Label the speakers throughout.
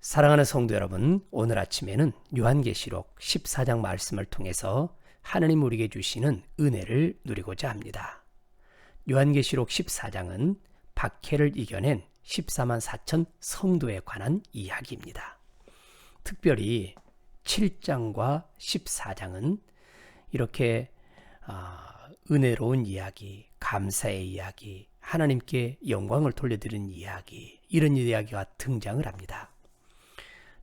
Speaker 1: 사랑하는 성도 여러분, 오늘 아침에는 요한계시록 14장 말씀을 통해서 하나님 우리에게 주시는 은혜를 누리고자 합니다. 요한계시록 14장은 박해를 이겨낸 14만 4천 성도에 관한 이야기입니다. 특별히 7장과 14장은 이렇게 은혜로운 이야기, 감사의 이야기, 하나님께 영광을 돌려드리는 이야기, 이런 이야기가 등장을 합니다.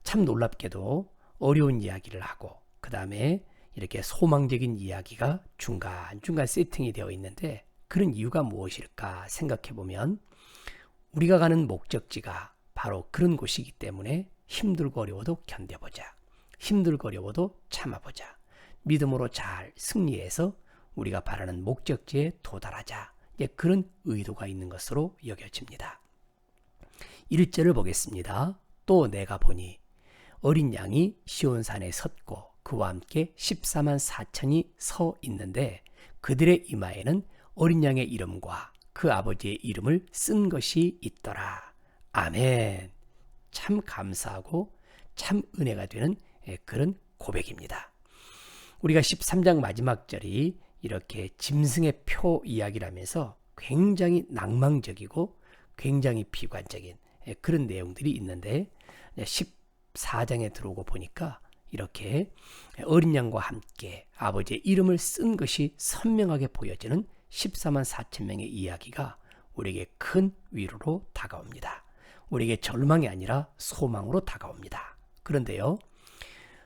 Speaker 1: 참 놀랍게도 어려운 이야기를 하고 그 다음에 이렇게 소망적인 이야기가 중간중간 세팅이 되어 있는데, 그런 이유가 무엇일까 생각해보면 우리가 가는 목적지가 바로 그런 곳이기 때문에 힘들고 어려워도 견뎌보자, 힘들고 어려워도 참아보자, 믿음으로 잘 승리해서 우리가 바라는 목적지에 도달하자, 그런 의도가 있는 것으로 여겨집니다. 1절을 보겠습니다. 또 내가 보니 어린 양이 시온산에 섰고 그와 함께 14만 4천이 서 있는데 그들의 이마에는 어린 양의 이름과 그 아버지의 이름을 쓴 것이 있더라. 아멘. 참 감사하고 참 은혜가 되는 그런 고백입니다. 우리가 13장 마지막 절이 이렇게 짐승의 표 이야기라면서 굉장히 낭만적이고 굉장히 비관적인 그런 내용들이 있는데, 14장에 들어오고 보니까 이렇게 어린 양과 함께 아버지의 이름을 쓴 것이 선명하게 보여지는 14만 4천 명의 이야기가 우리에게 큰 위로로 다가옵니다. 우리에게 절망이 아니라 소망으로 다가옵니다. 그런데요,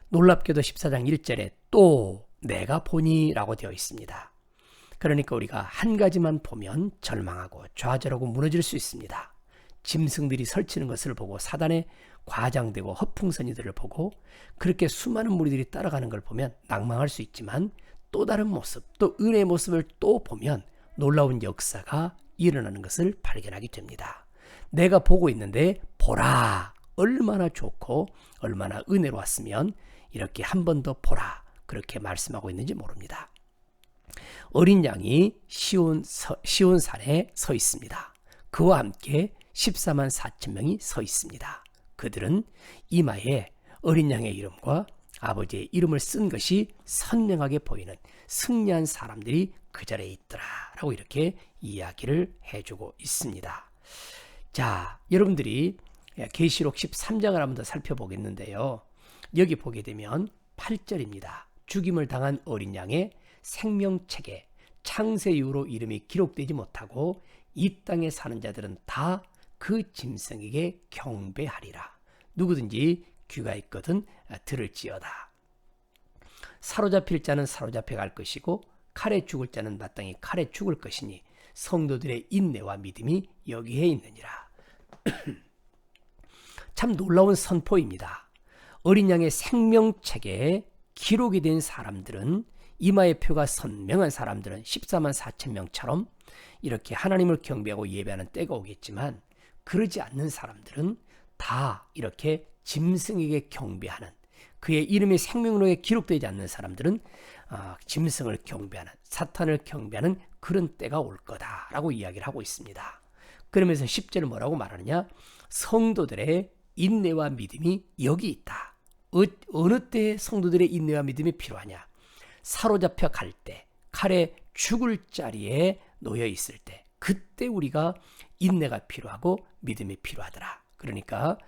Speaker 1: 놀랍게도 14장 1절에 또 내가 보니 라고 되어 있습니다. 그러니까 우리가 한 가지만 보면 절망하고 좌절하고 무너질 수 있습니다. 짐승들이 설치는 것을 보고 사단의 과장되고 허풍선이들을 보고 그렇게 수많은 무리들이 따라가는 걸 보면 낭망할 수 있지만, 또 다른 모습, 또 은혜의 모습을 또 보면 놀라운 역사가 일어나는 것을 발견하게 됩니다. 내가 보고 있는데 보라, 얼마나 좋고 얼마나 은혜로웠으면 이렇게 한 번 더 보라, 그렇게 말씀하고 있는지 모릅니다. 어린 양이 시온산에 서 있습니다. 그와 함께 14만 4천 명이 서 있습니다. 그들은 이마에 어린 양의 이름과 아버지의 이름을 쓴 것이 선명하게 보이는 승리한 사람들이 그 자리에 있더라 라고 이렇게 이야기를 해주고 있습니다. 자, 여러분들이 계시록 13장을 한번 더 살펴보겠는데요, 여기 보게 되면 8절입니다. 죽임을 당한 어린 양의 생명책에 창세 이후로 이름이 기록되지 못하고 이 땅에 사는 자들은 다 그 짐승에게 경배하리라. 누구든지 귀가 있거든 들을지어다. 사로잡힐 자는 사로잡혀 갈 것이고 칼에 죽을 자는 마땅히 칼에 죽을 것이니 성도들의 인내와 믿음이 여기에 있느니라. 참 놀라운 선포입니다. 어린 양의 생명책에 기록이 된 사람들은, 이마의 표가 선명한 사람들은 14만 4천 명처럼 이렇게 하나님을 경배하고 예배하는 때가 오겠지만, 그러지 않는 사람들은 다 이렇게 짐승에게 경배하는, 그의 이름이 생명록에 기록되지 않는 사람들은 짐승을 경배하는, 사탄을 경배하는 그런 때가 올 거다라고 이야기를 하고 있습니다. 그러면서 10절은 뭐라고 말하느냐? 성도들의 인내와 믿음이 여기 있다. 어느 때에 성도들의 인내와 믿음이 필요하냐? 사로잡혀 갈 때, 칼에 죽을 자리에 놓여 있을 때, 그때 우리가 인내가 필요하고 믿음이 필요하더라. 그러니까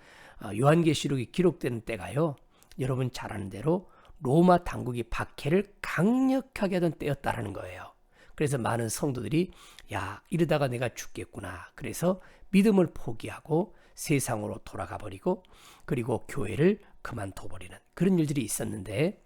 Speaker 1: 요한계시록이 기록되는 때가요, 여러분 잘 아는 대로 로마 당국이 박해를 강력하게 하던 때였다라는 거예요. 그래서 많은 성도들이 이러다가 내가 죽겠구나, 그래서 믿음을 포기하고 세상으로 돌아가 버리고 그리고 교회를 그만둬버리는 그런 일들이 있었는데,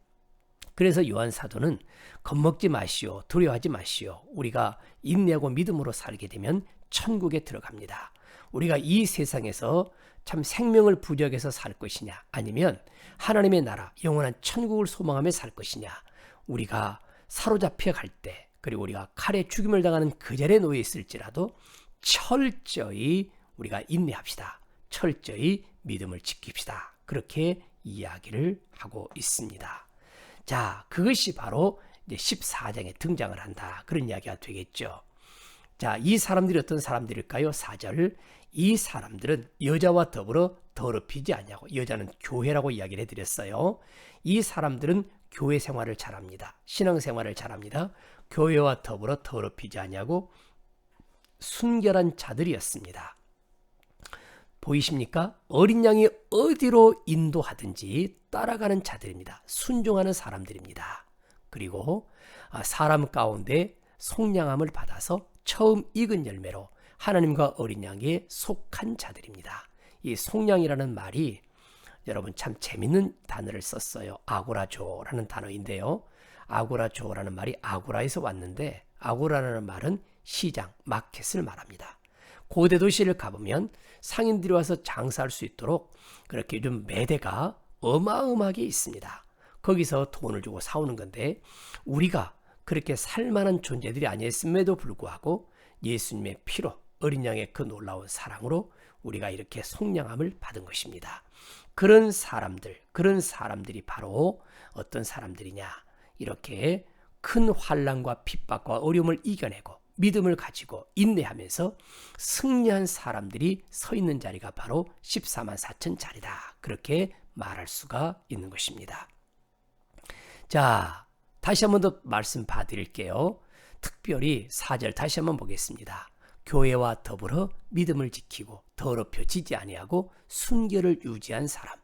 Speaker 1: 그래서 요한 사도는 겁먹지 마시오, 두려워하지 마시오, 우리가 인내하고 믿음으로 살게 되면 천국에 들어갑니다. 우리가 이 세상에서 참 생명을 부정해서 살 것이냐, 아니면 하나님의 나라 영원한 천국을 소망하며 살 것이냐, 우리가 사로잡혀 갈 때, 그리고 우리가 칼에 죽임을 당하는 그 자리에 놓여 있을지라도 철저히 우리가 인내합시다, 철저히 믿음을 지킵시다, 그렇게 이야기를 하고 있습니다. 자, 그것이 바로 이제 14장에 등장을 한다, 그런 이야기가 되겠죠. 자, 이 사람들이 어떤 사람들일까요? 4절, 이 사람들은 여자와 더불어 더럽히지 않냐고, 여자는 교회라고 이야기를 해드렸어요. 이 사람들은 교회 생활을 잘합니다. 신앙 생활을 잘합니다. 교회와 더불어 더럽히지 않냐고 순결한 자들이었습니다. 보이십니까? 어린 양이 어디로 인도하든지 따라가는 자들입니다. 순종하는 사람들입니다. 그리고 사람 가운데 속량함을 받아서 처음 익은 열매로 하나님과 어린 양에 속한 자들입니다. 이 속량이라는 말이 여러분 참 재밌는 단어를 썼어요. 아고라조라는 단어인데요. 아고라조라는 말이 아고라에서 왔는데, 아고라라는 말은 시장, 마켓을 말합니다. 고대 도시를 가보면 상인들이 와서 장사할 수 있도록 그렇게 좀 매대가 어마어마하게 있습니다. 거기서 돈을 주고 사오는 건데, 우리가 그렇게 살만한 존재들이 아니었음에도 불구하고 예수님의 피로, 어린 양의 그 놀라운 사랑으로 우리가 이렇게 속량함을 받은 것입니다. 그런 사람들이 바로 어떤 사람들이냐, 이렇게 큰 환난과 핍박과 어려움을 이겨내고 믿음을 가지고 인내하면서 승리한 사람들이 서 있는 자리가 바로 14만 4천 자리다, 그렇게 말할 수가 있는 것입니다. 자, 다시 한번 더 말씀 봐드릴게요. 특별히 4절 다시 한번 보겠습니다. 교회와 더불어 믿음을 지키고 더럽혀지지 아니하고 순결을 유지한 사람,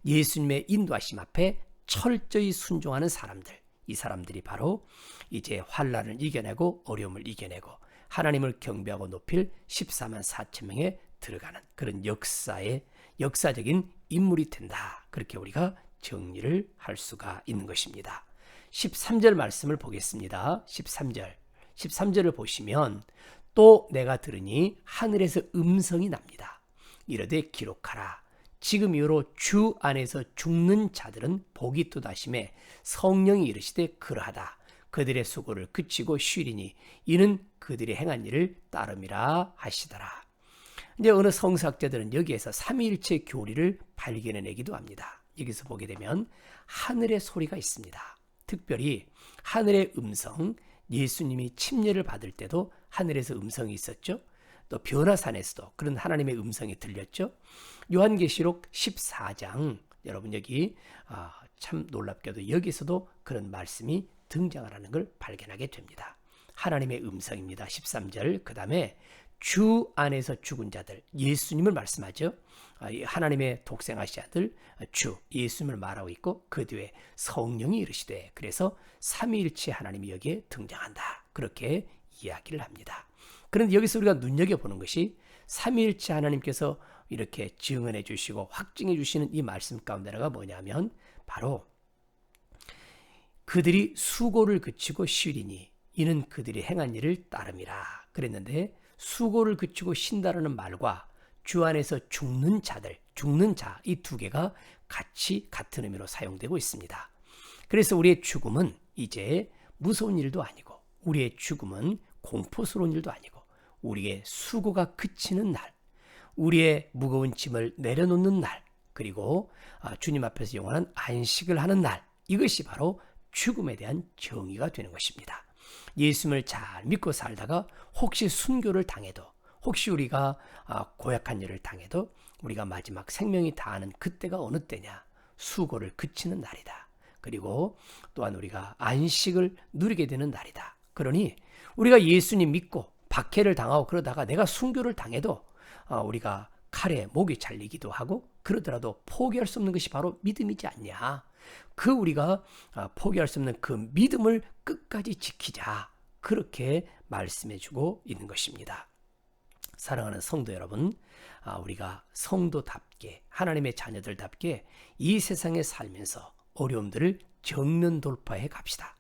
Speaker 1: 예수님의 인도하심 앞에 철저히 순종하는 사람들, 이 사람들이 바로 이제 환난을 이겨내고 어려움을 이겨내고 하나님을 경배하고 높일 14만 4천 명에 들어가는 그런 역사적인 인물이 된다, 그렇게 우리가 정리를 할 수가 있는 것입니다. 13절 말씀을 보겠습니다. 13절을 보시면 또 내가 들으니 하늘에서 음성이 납니다. 이르되 기록하라. 지금 이후로 주 안에서 죽는 자들은 복이 있도다심에 성령이 이르시되 그러하다. 그들의 수고를 그치고 쉬리니 이는 그들이 행한 일을 따름이라 하시더라. 이제 어느 성서학자들은 여기에서 삼위일체 교리를 발견해내기도 합니다. 여기서 보게 되면 하늘의 소리가 있습니다. 특별히 하늘의 음성, 예수님이 침례를 받을 때도 하늘에서 음성이 있었죠. 또 변화산에서도 그런 하나님의 음성이 들렸죠. 요한계시록 14장, 여러분 여기 참 놀랍게도 여기서도 그런 말씀이 등장하는 걸 발견하게 됩니다. 하나님의 음성입니다. 13절. 그 다음에 주 안에서 죽은 자들, 예수님을 말씀하죠. 하나님의 독생하신 아들 주 예수님을 말하고 있고, 그 뒤에 성령이 이르시되, 그래서 삼위일체 하나님이 여기에 등장한다, 그렇게 이야기를 합니다. 그런데 여기서 우리가 눈여겨보는 것이 삼위일체 하나님께서 이렇게 증언해 주시고 확증해 주시는 이 말씀 가운데가 뭐냐면 바로 그들이 수고를 그치고 쉬리니 이는 그들이 행한 일을 따름이라 그랬는데, 수고를 그치고 쉰다라는 말과 주 안에서 죽는 자들, 죽는 자, 이 두 개가 같이 같은 의미로 사용되고 있습니다. 그래서 우리의 죽음은 이제 무서운 일도 아니고, 우리의 죽음은 공포스러운 일도 아니고, 우리의 수고가 그치는 날, 우리의 무거운 짐을 내려놓는 날, 그리고 주님 앞에서 영원한 안식을 하는 날, 이것이 바로 죽음에 대한 정의가 되는 것입니다. 예수님을 잘 믿고 살다가 혹시 순교를 당해도, 혹시 우리가 고약한 일을 당해도 우리가 마지막 생명이 다하는 그때가 어느 때냐? 수고를 그치는 날이다. 그리고 또한 우리가 안식을 누리게 되는 날이다. 그러니 우리가 예수님 믿고 박해를 당하고 그러다가 내가 순교를 당해도 우리가 칼에 목이 잘리기도 하고 그러더라도 포기할 수 없는 것이 바로 믿음이지 않냐. 그 우리가 포기할 수 없는 그 믿음을 끝까지 지키자, 그렇게 말씀해주고 있는 것입니다. 사랑하는 성도 여러분, 우리가 성도답게, 하나님의 자녀들답게 이 세상에 살면서 어려움들을 정면 돌파해 갑시다.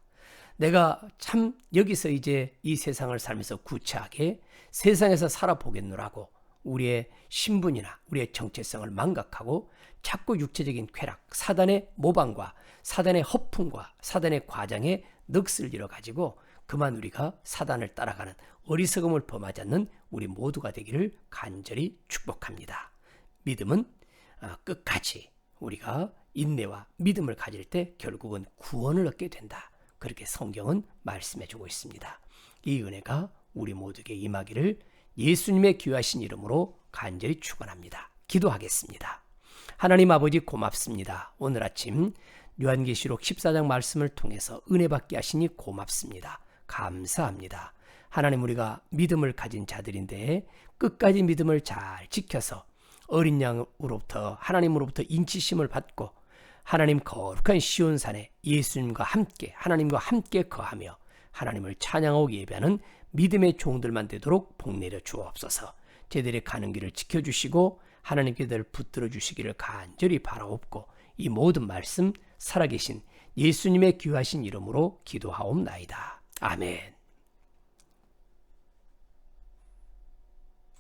Speaker 1: 내가 참 여기서 이제 이 세상을 살면서 구차하게 세상에서 살아보겠노라고 우리의 신분이나 우리의 정체성을 망각하고 자꾸 육체적인 쾌락, 사단의 모방과 사단의 허풍과 사단의 과장에 넋을 잃어가지고 그만 우리가 사단을 따라가는 어리석음을 범하지 않는 우리 모두가 되기를 간절히 축복합니다. 믿음은 끝까지 우리가 인내와 믿음을 가질 때 결국은 구원을 얻게 된다, 그렇게 성경은 말씀해주고 있습니다. 이 은혜가 우리 모두에게 임하기를 예수님의 귀하신 이름으로 간절히 축원합니다. 기도하겠습니다. 하나님 아버지 고맙습니다. 오늘 아침 요한계시록 14장 말씀을 통해서 은혜 받게 하시니 고맙습니다. 감사합니다. 하나님, 우리가 믿음을 가진 자들인데 끝까지 믿음을 잘 지켜서 어린 양으로부터 하나님으로부터 인치심을 받고 하나님 거룩한 시온산에 예수님과 함께 하나님과 함께 거하며 하나님을 찬양하고 예배하는 믿음의 종들만 되도록 복내려 주옵소서. 제들의 가는 길을 지켜주시고 하나님께 늘 붙들어 주시기를 간절히 바라옵고 이 모든 말씀 살아계신 예수님의 귀하신 이름으로 기도하옵나이다. 아멘.